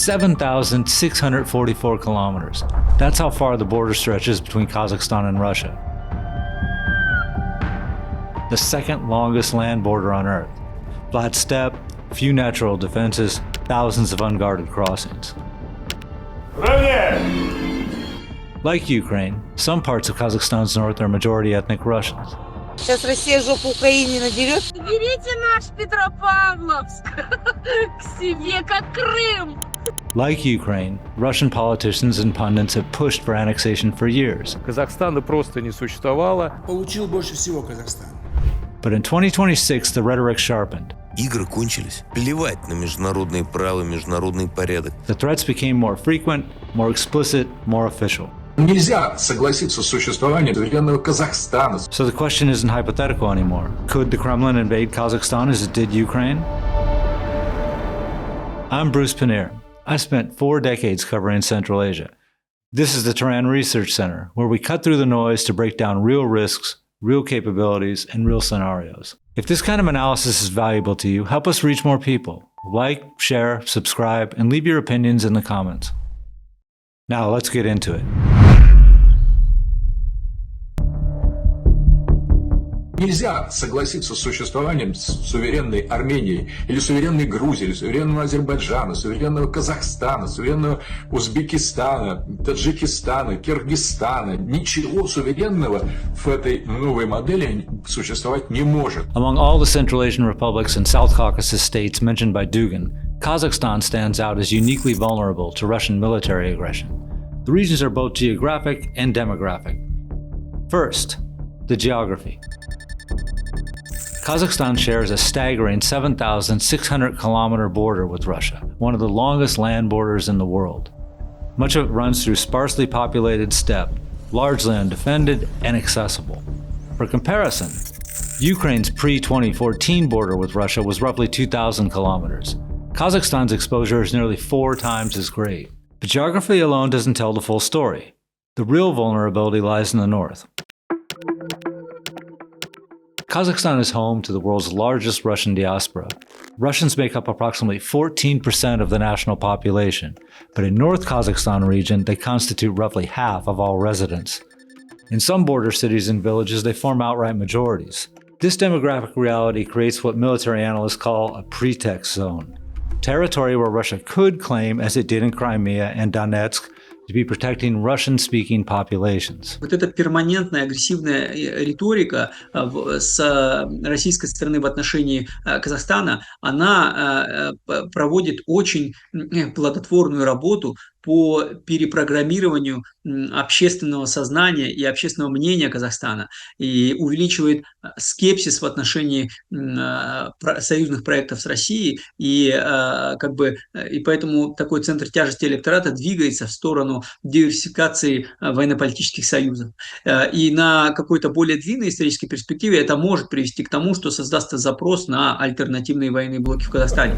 7,644 kilometers. That's how far the border stretches between Kazakhstan and Russia. The second longest land border on Earth. Flat steppe, few natural defenses, thousands of unguarded crossings. Like Ukraine, some parts of Kazakhstan's north are majority ethnic Russians. Сейчас Россия жопу Украине надерет. Берите наш Петропавловск к себе, как Крым. Like Ukraine, Russian politicians and pundits have pushed for annexation for years. Казахстана просто не существовало. Получил больше всего Казахстан. But in 2026, the rhetoric sharpened. Игры кончились. Плевать на международные права, международный порядок. The threats became more frequent, more explicit, more official. Нельзя согласиться с существованием суверенного Казахстана. So the question isn't hypothetical anymore. Could the Kremlin invade Kazakhstan as it did Ukraine? I'm Bruce Pannier. I spent 4 decades covering Central Asia. This is the Turan Research Center, where we cut through the noise to break down real risks, real capabilities, and real scenarios. If this kind of analysis is valuable to you, help us reach more people. Like, share, subscribe, and leave your opinions in the comments. Now let's get into it. Нельзя согласиться с существованием суверенной Армении, или суверенной Грузии, или суверенного Азербайджана, суверенного Казахстана, суверенного Узбекистана, Таджикистана, Киргизстана. Ничего суверенного в этой новой модели существовать не может. Among all the Central Asian republics and South Caucasus states mentioned by Dugin, Kazakhstan stands out as uniquely vulnerable to Russian military aggression. The regions are both geographic and demographic. First, the geography. Kazakhstan shares a staggering 7,600-kilometer border with Russia, one of the longest land borders in the world. Much of it runs through sparsely populated steppe, largely undefended and accessible. For comparison, Ukraine's pre-2014 border with Russia was roughly 2,000 kilometers. Kazakhstan's exposure is nearly 4 times as great. But geography alone doesn't tell the full story. The real vulnerability lies in the north. Kazakhstan is home to the world's largest Russian diaspora. Russians make up approximately 14% of the national population, but in North Kazakhstan region, they constitute roughly half of all residents. In some border cities and villages, they form outright majorities. This demographic reality creates what military analysts call a pretext zone, territory where Russia could claim, as it did in Crimea and Donetsk, to be protecting Russian-speaking populations. Вот эта перманентная агрессивная риторика с российской стороны в отношении Казахстана, она проводит очень плодотворную работу по перепрограммированию общественного сознания и общественного мнения Казахстана и увеличивает скепсис в отношении союзных проектов с Россией и поэтому такой центр тяжести электората двигается в сторону диверсификации военно-политических союзов. И на какой-то более длинной исторической перспективе это может привести к тому, что создастся запрос на альтернативные военные блоки в Казахстане.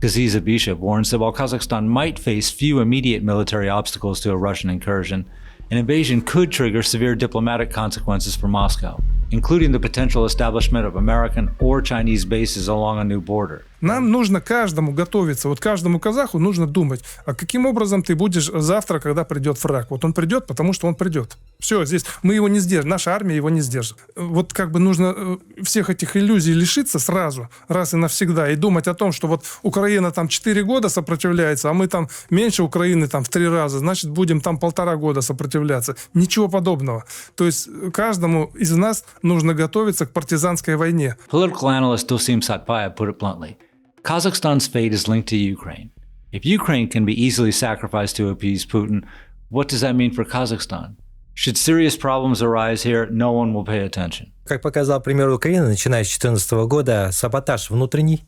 Gaziz Abishev warns that while Kazakhstan might face few immediate military obstacles to a Russian incursion, an invasion could trigger severe diplomatic consequences for Moscow, including the potential establishment of American or Chinese bases along a new border. Нам нужно каждому готовиться, вот каждому казаху нужно думать, а каким образом ты будешь завтра, когда придет враг. Вот он придет, потому что он придет. Все, здесь мы его не сдержим, наша армия его не сдержит. Вот как бы нужно всех этих иллюзий лишиться сразу, раз и навсегда, и думать о том, что вот Украина там 4 года сопротивляется, а мы там меньше Украины там в 3 раза, значит будем там 1,5 года сопротивляться. Ничего подобного. То есть каждому из нас нужно готовиться к партизанской войне. Political analyst Dosym Satpayev put it bluntly. Kazakhstan's fate is linked to Ukraine. If Ukraine can be easily sacrificed to appease Putin, what does that mean for Kazakhstan? Should serious problems arise here, no one will pay attention. Как показал пример Украины, начиная с 2014 года, саботаж внутренний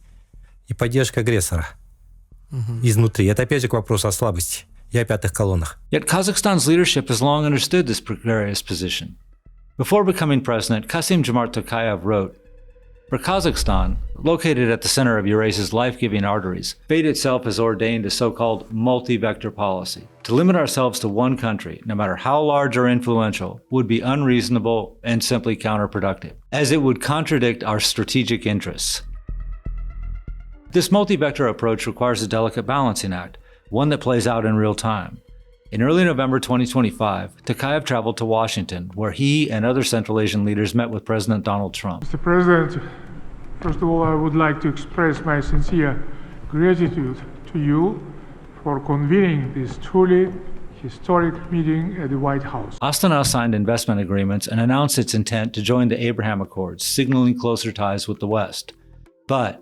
и поддержка агрессора изнутри. Это опять же к вопросу о слабости и о пятых колоннах. Yet Kazakhstan's leadership has long understood this precarious position. Before becoming president, Kassym-Jomart Tokayev wrote, "For Kazakhstan, located at the center of Eurasia's life-giving arteries, fate itself has ordained a so-called multi-vector policy. To limit ourselves to one country, no matter how large or influential, would be unreasonable and simply counterproductive, as it would contradict our strategic interests." This multi-vector approach requires a delicate balancing act, one that plays out in real time. In early November 2025, Tokayev traveled to Washington, where he and other Central Asian leaders met with President Donald Trump. Mr. President, first of all, I would like to express my sincere gratitude to you for convening this truly historic meeting at the White House. Astana signed investment agreements and announced its intent to join the Abraham Accords, signaling closer ties with the West. But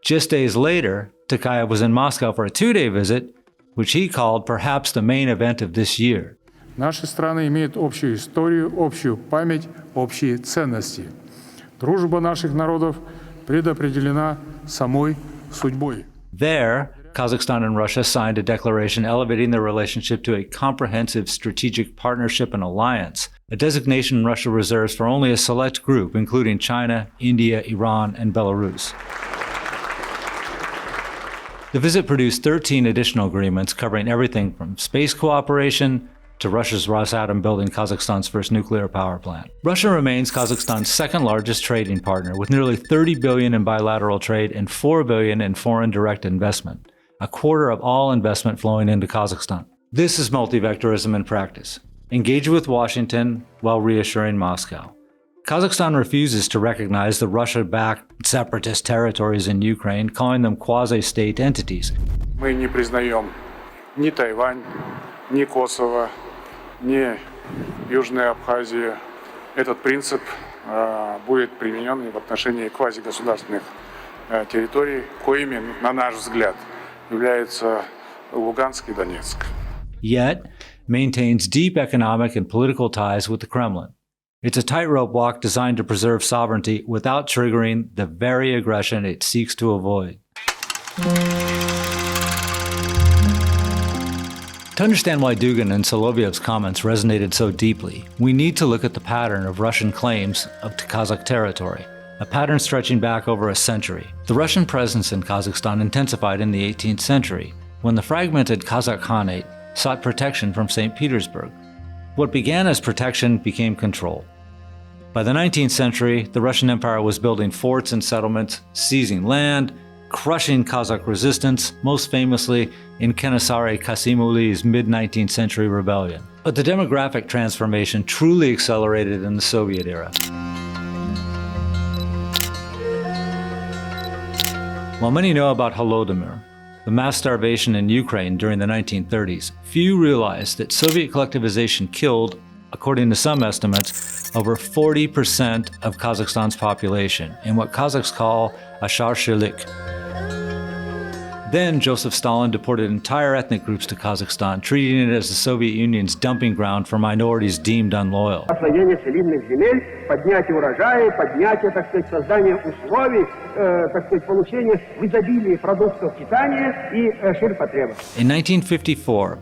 just days later, Tokayev was in Moscow for a two-day visit, which he called perhaps the main event of this year. Наши страны имеют общую историю, общую память, общие ценности. Дружба наших народов предопределена самой судьбой. There, Kazakhstan and Russia signed a declaration elevating their relationship to a comprehensive strategic partnership and alliance, a designation Russia reserves for only a select group, including China, India, Iran, and Belarus. The visit produced 13 additional agreements covering everything from space cooperation to Russia's Rosatom building Kazakhstan's first nuclear power plant. Russia remains Kazakhstan's second largest trading partner, with nearly $30 billion in bilateral trade and $4 billion in foreign direct investment, a quarter of all investment flowing into Kazakhstan. This is multi-vectorism in practice. Engage with Washington while reassuring Moscow. Kazakhstan refuses to recognize the Russia-backed separatist territories in Ukraine, calling them quasi-state entities. Мы не признаем ни Тайвань, ни Косово, ни Южная Абхазия. Этот принцип будет применен и в отношении квазигосударственных территорий, коими, на наш взгляд, являются Луганск и Донецк. Yet, maintains deep economic and political ties with the Kremlin. It's a tightrope walk designed to preserve sovereignty without triggering the very aggression it seeks to avoid. To understand why Dugin and Solovyov's comments resonated so deeply, we need to look at the pattern of Russian claims to Kazakh territory, a pattern stretching back over a century. The Russian presence in Kazakhstan intensified in the 18th century, when the fragmented Kazakh Khanate sought protection from St. Petersburg. What began as protection became control. By the 19th century, the Russian Empire was building forts and settlements, seizing land, crushing Kazakh resistance, most famously in Kenesare Kasimuli's mid-19th century rebellion. But the demographic transformation truly accelerated in the Soviet era. While many know about Holodomor, the mass starvation in Ukraine during the 1930s, few realize that Soviet collectivization killed, according to some estimates, over 40% of Kazakhstan's population in what Kazakhs call a sharshilik. Then Joseph Stalin deported entire ethnic groups to Kazakhstan, treating it as the Soviet Union's dumping ground for minorities deemed unloyal. Освоение целинных земель, поднятие урожая, поднятие, так сказать, создание условий, так сказать, получения в изобилии продуктов питания и ширпотреба. In 1954,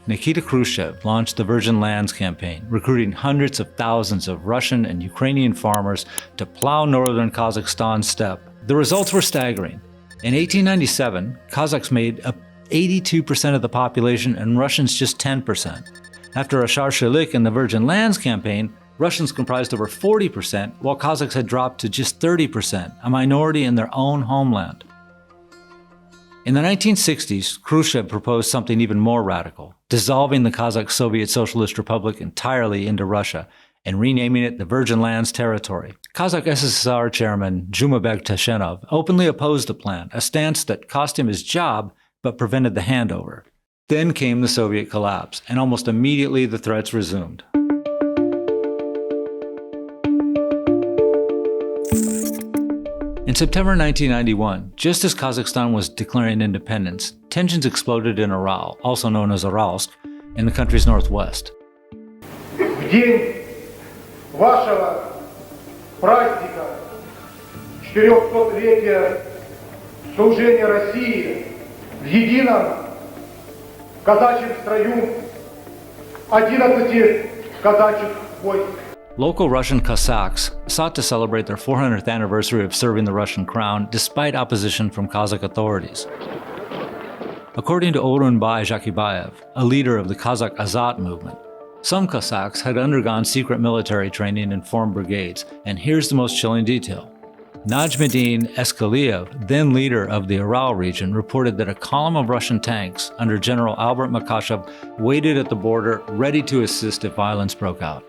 Nikita Khrushchev launched the Virgin Lands campaign, recruiting hundreds of thousands of Russian and Ukrainian farmers to plow northern Kazakhstan's steppe. The results were staggering. In 1897, Kazakhs made up 82% of the population and Russians just 10%. After Asharshilik and the Virgin Lands campaign, Russians comprised over 40%, while Kazakhs had dropped to just 30%, a minority in their own homeland. In the 1960s, Khrushchev proposed something even more radical, dissolving the Kazakh Soviet Socialist Republic entirely into Russia and renaming it the Virgin Lands Territory. Kazakh SSR chairman Jumabek Tashenov openly opposed the plan, a stance that cost him his job but prevented the handover. Then came the Soviet collapse, and almost immediately the threats resumed. In September 1991, just as Kazakhstan was declaring independence, tensions exploded in Ural, also known as Uralsk, in the country's northwest. В день вашего праздника 400-летия служения России в едином казачьем строю 11 казачьих войск. Local Russian Cossacks sought to celebrate their 400th anniversary of serving the Russian crown despite opposition from Kazakh authorities. According to Orunbay Jakibayev, a leader of the Kazakh Azat movement, some Cossacks had undergone secret military training and formed brigades, and here's the most chilling detail. Najmuddin Eskaliev, then leader of the Ural region, reported that a column of Russian tanks under General Albert Makashev waited at the border, ready to assist if violence broke out.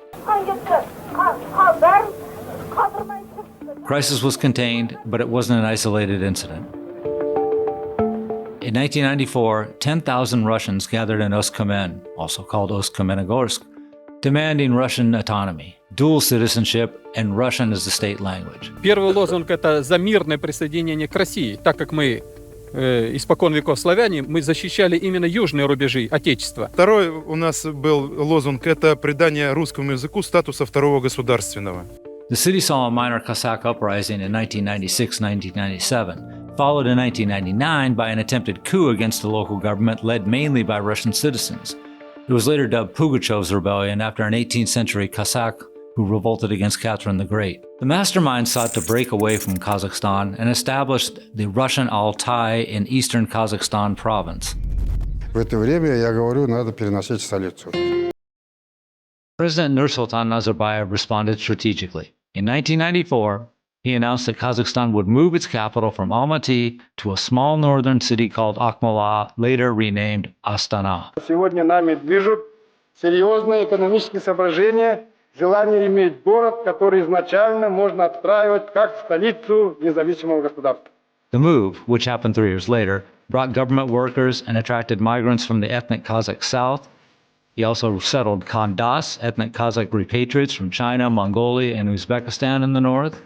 Crisis was contained, but it wasn't an isolated incident. In 1994, 10,000 Russians gathered in Ost-Kamen, also called Ost-Kamenogorsk, demanding Russian autonomy, dual citizenship, and Russian as the state language. Первый лозунг – это за мирное присоединение к России. Так как мы испокон веков славяне, мы защищали именно южные рубежи Отечества. Второй у нас был лозунг – это придание русскому языку статуса второго государственного. The city saw a minor Cossack uprising in 1996-1997, followed in 1999 by an attempted coup against the local government led mainly by Russian citizens. It was later dubbed Pugachev's Rebellion after an 18th century Cossack who revolted against Catherine the Great. The mastermind sought to break away from Kazakhstan and established the Russian Altai in eastern Kazakhstan province. В это время я говорю, надо переносить столицу. President Nursultan Nazarbayev responded strategically. In 1994, he announced that Kazakhstan would move its capital from Almaty to a small northern city called Akmola, later renamed Astana. Сегодня нами движут серьезные экономические соображения, желание иметь город, который изначально можно отстраивать как столицу независимого государства. The move, which happened 3 years later, brought government workers and attracted migrants from the ethnic Kazakh south. He also settled Khandas, ethnic Kazakh repatriates from China, Mongolia, and Uzbekistan in the north.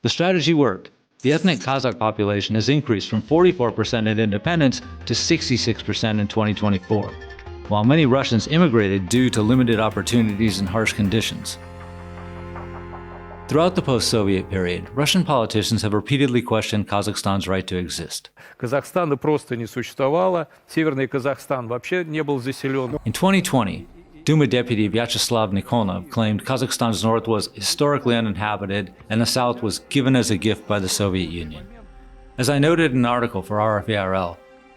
The strategy worked. The ethnic Kazakh population has increased from 44% at independence to 66% in 2024, while many Russians immigrated due to limited opportunities and harsh conditions. Throughout the post-Soviet period, Russian politicians have repeatedly questioned Kazakhstan's right to exist. Казахстана просто не существовало, Северный Казахстан вообще не был заселен. In 2020, Duma Deputy Vyacheslav Nikonov claimed Kazakhstan's north was historically uninhabited and the south was given as a gift by the Soviet Union. As I noted in an article for RFARL,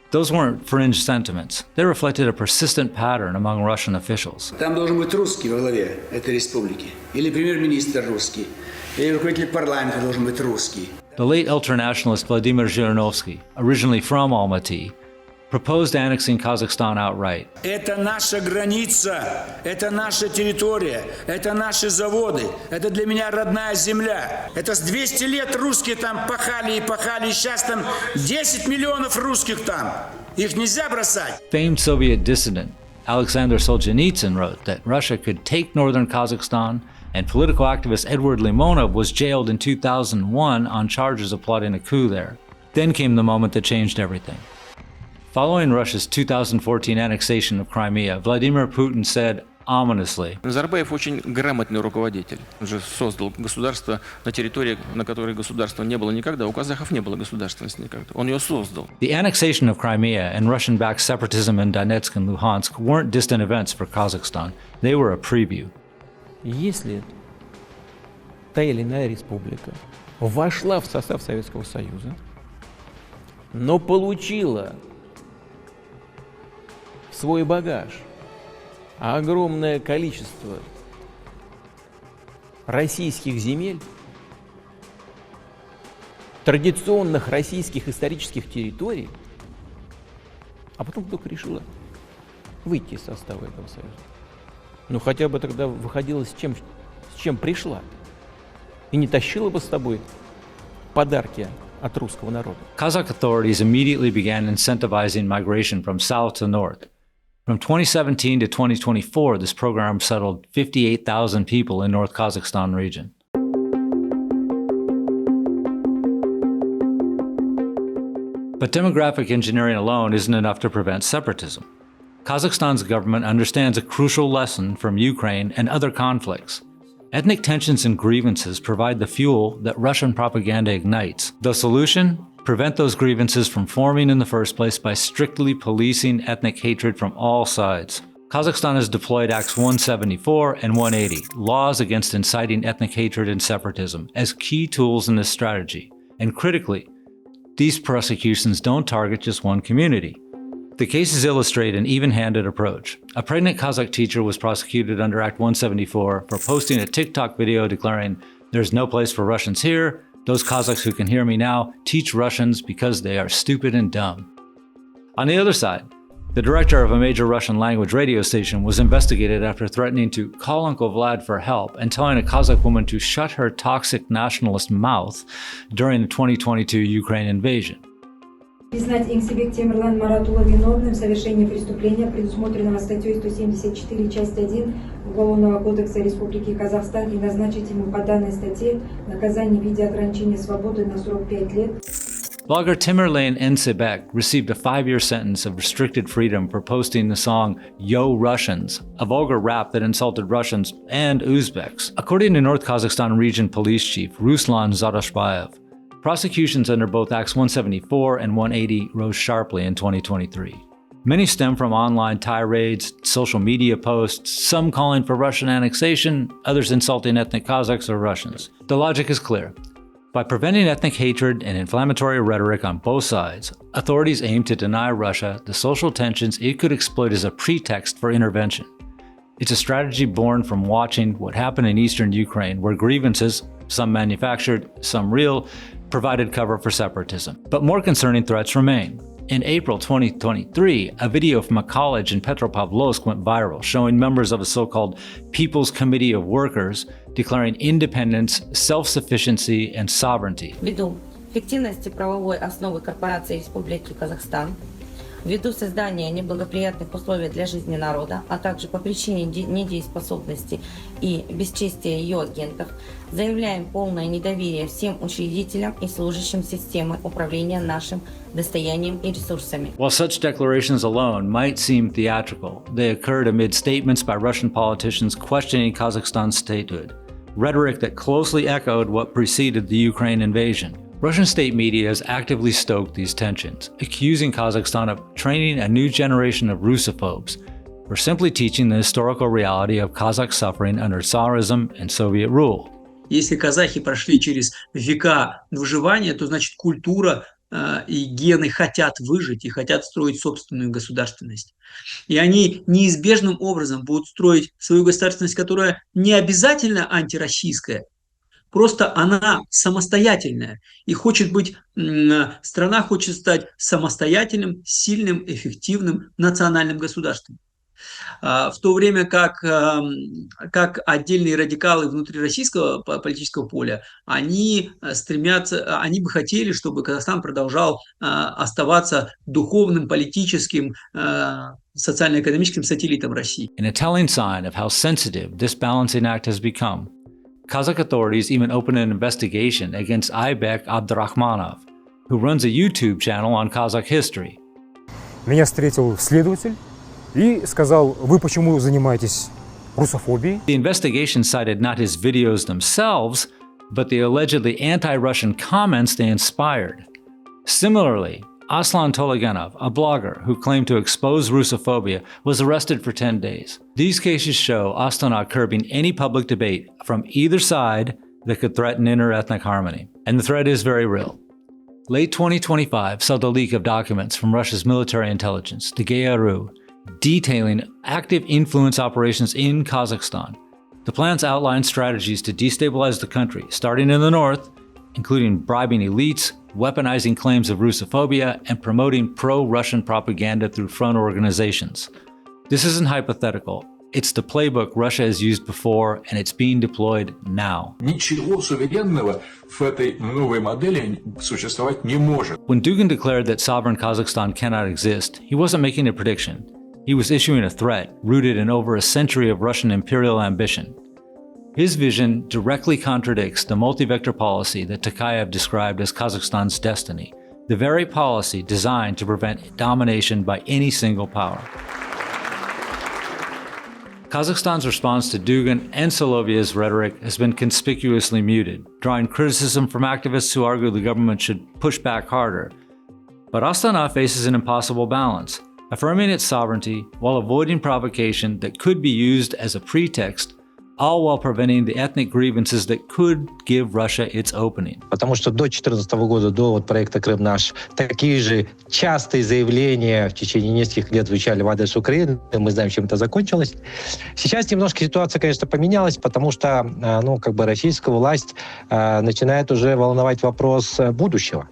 those weren't fringe sentiments. They reflected a persistent pattern among Russian officials. Там должен быть русский во главе этой республики, или премьер-министр русский, или руководитель парламента должен быть русский. The late ultranationalist Vladimir Zhirinovsky, originally from Almaty, proposed annexing Kazakhstan outright. Это наша граница, это наша территория, это наши заводы, это для меня родная земля. Это с 200 лет русские там пахали и пахали, и сейчас там 10 миллионов русских там. Их нельзя бросать. Famed Soviet dissident Alexander Solzhenitsyn wrote that Russia could take northern Kazakhstan, and political activist Edward Limonov was jailed in 2001 on charges of plotting a coup there. Then came the moment that changed everything. Following Russia's 2014 annexation of Crimea, Vladimir Putin said ominously, Назарбаев очень грамотный руководитель. Он же создал государство на территории, на которой государства не было никогда. У казахов не было государственности никогда. Он ее создал. The annexation of Crimea and Russian-backed separatism in Donetsk and Luhansk weren't distant events for Kazakhstan. They were a preview. Если та или иная республика вошла в состав Советского Союза, но получила свой багаж огромное количество российских земель, традиционных российских исторических территорий, а потом вдруг решила выйти из состава этого союза. Ну хотя бы тогда выходила с чем пришла, и не тащила бы с собой подарки от русского народа. Kazakh authorities immediately began incentivizing migration from south to north. From 2017 to 2024, this program settled 58,000 people in North Kazakhstan region. But demographic engineering alone isn't enough to prevent separatism. Kazakhstan's government understands a crucial lesson from Ukraine and other conflicts. Ethnic tensions and grievances provide the fuel that Russian propaganda ignites. The solution? Prevent those grievances from forming in the first place by strictly policing ethnic hatred from all sides. Kazakhstan has deployed Acts 174 and 180, laws against inciting ethnic hatred and separatism, as key tools in this strategy. And critically, these prosecutions don't target just one community. The cases illustrate an even-handed approach. A pregnant Kazakh teacher was prosecuted under Act 174 for posting a TikTok video declaring, "There's no place for Russians here. Those Kazakhs who can hear me now teach Russians because they are stupid and dumb." On the other side, the director of a major Russian language radio station was investigated after threatening to call Uncle Vlad for help and telling a Kazakh woman to shut her toxic nationalist mouth during the 2022 Ukraine invasion. Признать Инсибек Темирлан Маратула виновным в совершении преступления, предусмотренного статьей 174, часть 1 Уголовного кодекса Республики Казахстан и назначить ему по данной статье наказание в виде ограничения свободы на срок 5 лет. Blogger Tamerlane Ensebek received a 5-year sentence of restricted freedom for posting the song Yo Russians, a vulgar rap that insulted Russians and Uzbeks. According to North Kazakhstan Region Police Chief Ruslan Satpayev, prosecutions under both Acts 174 and 180 rose sharply in 2023. Many stem from online tirades, social media posts, some calling for Russian annexation, others insulting ethnic Kazakhs or Russians. The logic is clear. By preventing ethnic hatred and inflammatory rhetoric on both sides, authorities aim to deny Russia the social tensions it could exploit as a pretext for intervention. It's a strategy born from watching what happened in eastern Ukraine, where grievances, some manufactured, some real, provided cover for separatism. But more concerning threats remain. In April 2023, a video from a college in Petropavlovsk went viral, showing members of a so-called People's Committee of Workers declaring independence, self-sufficiency, and sovereignty. Ввиду фиктивности правовой основы корпорации Республики Казахстан, ввиду создания неблагоприятных условий для жизни народа, а также по причине недееспособности и бесчестия ее агентов, заявляем полное недоверие всем учредителям и служащим системы управления нашим достоянием и ресурсами. While such declarations alone might seem theatrical, they occurred amid statements by Russian politicians questioning Kazakhstan's statehood, rhetoric that closely echoed what preceded the Ukraine invasion. Russian state media has actively stoked these tensions, accusing Kazakhstan of training a new generation of Russophobes for simply teaching the historical reality of Kazakh suffering under Tsarism and Soviet rule. Если казахи прошли через века выживания, то значит культура и гены хотят выжить и хотят строить собственную государственность. И они неизбежным образом будут строить свою государственность, которая не обязательно антироссийская, просто она самостоятельная и хочет быть, страна хочет стать самостоятельным, сильным, эффективным национальным государством. В то время как отдельные радикалы внутри российского политического поля, они стремятся, они бы хотели, чтобы Казахстан продолжал оставаться духовным, политическим, социально-экономическим сателлитом России. In a telling sign of how sensitive this balancing act has become, Kazakh authorities even opened an investigation against Aybek Abdurrahmanov, who runs a YouTube channel on Kazakh history. Меня встретил следователь и сказал: «Вы почему занимаетесь русофобией?» The investigation cited not his videos themselves, but the allegedly anti-Russian comments they inspired. Similarly, Aslan Tolaganov, a blogger who claimed to expose Russophobia, was arrested for 10 days. These cases show Astana curbing any public debate from either side that could threaten inter-ethnic harmony. And the threat is very real. Late 2025 saw the leak of documents from Russia's military intelligence, the GRU, detailing active influence operations in Kazakhstan. The plans outline strategies to destabilize the country, starting in the north, including bribing elites, weaponizing claims of Russophobia, and promoting pro-Russian propaganda through front organizations. This isn't hypothetical. It's the playbook Russia has used before, and it's being deployed now. Ничего суверенного в этой новой модели существовать не может. When Dugin declared that sovereign Kazakhstan cannot exist, he wasn't making a prediction. He was issuing a threat rooted in over a century of Russian imperial ambition. His vision directly contradicts the multi-vector policy that Tokayev described as Kazakhstan's destiny, the very policy designed to prevent domination by any single power. Kazakhstan's response to Dugin and Solovyov's rhetoric has been conspicuously muted, drawing criticism from activists who argue the government should push back harder. But Astana faces an impossible balance, affirming its sovereignty while avoiding provocation that could be used as a pretext all while preventing the ethnic grievances that could give Russia its opening. Потому что до 2014 года, до вот проекта «Крым наш», такие же частые заявления в течение нескольких лет звучали в адрес Украины. Мы знаем, чем это закончилось. Сейчас немножко ситуация, конечно, поменялась, потому что, российская власть начинает уже волновать вопрос будущего.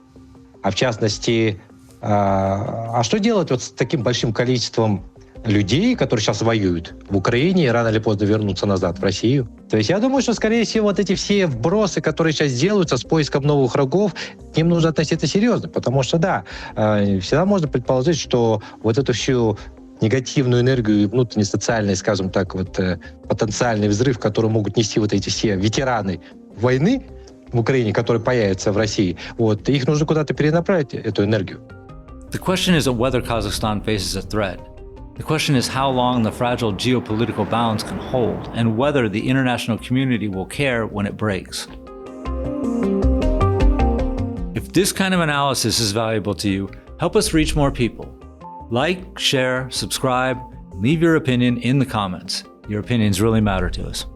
А в частности, что делать вот с таким большим количеством людей, которые сейчас воюют в Украине и рано или поздно вернутся назад в Россию. То есть я думаю, что, скорее всего, вот эти все вбросы, которые сейчас делаются с поиском новых врагов, к ним нужно относиться серьезно, потому что, да, всегда можно предположить, что вот эту всю негативную энергию и внутренний социальный, скажем так, вот потенциальный взрыв, который могут нести вот эти все ветераны войны в Украине, которые появятся в России, вот, их нужно куда-то перенаправить, эту энергию. The question isn't whether Kazakhstan faces a threat. The question is how long the fragile geopolitical balance can hold and whether the international community will care when it breaks. If this kind of analysis is valuable to you, help us reach more people. Like, share, subscribe, and leave your opinion in the comments. Your opinions really matter to us.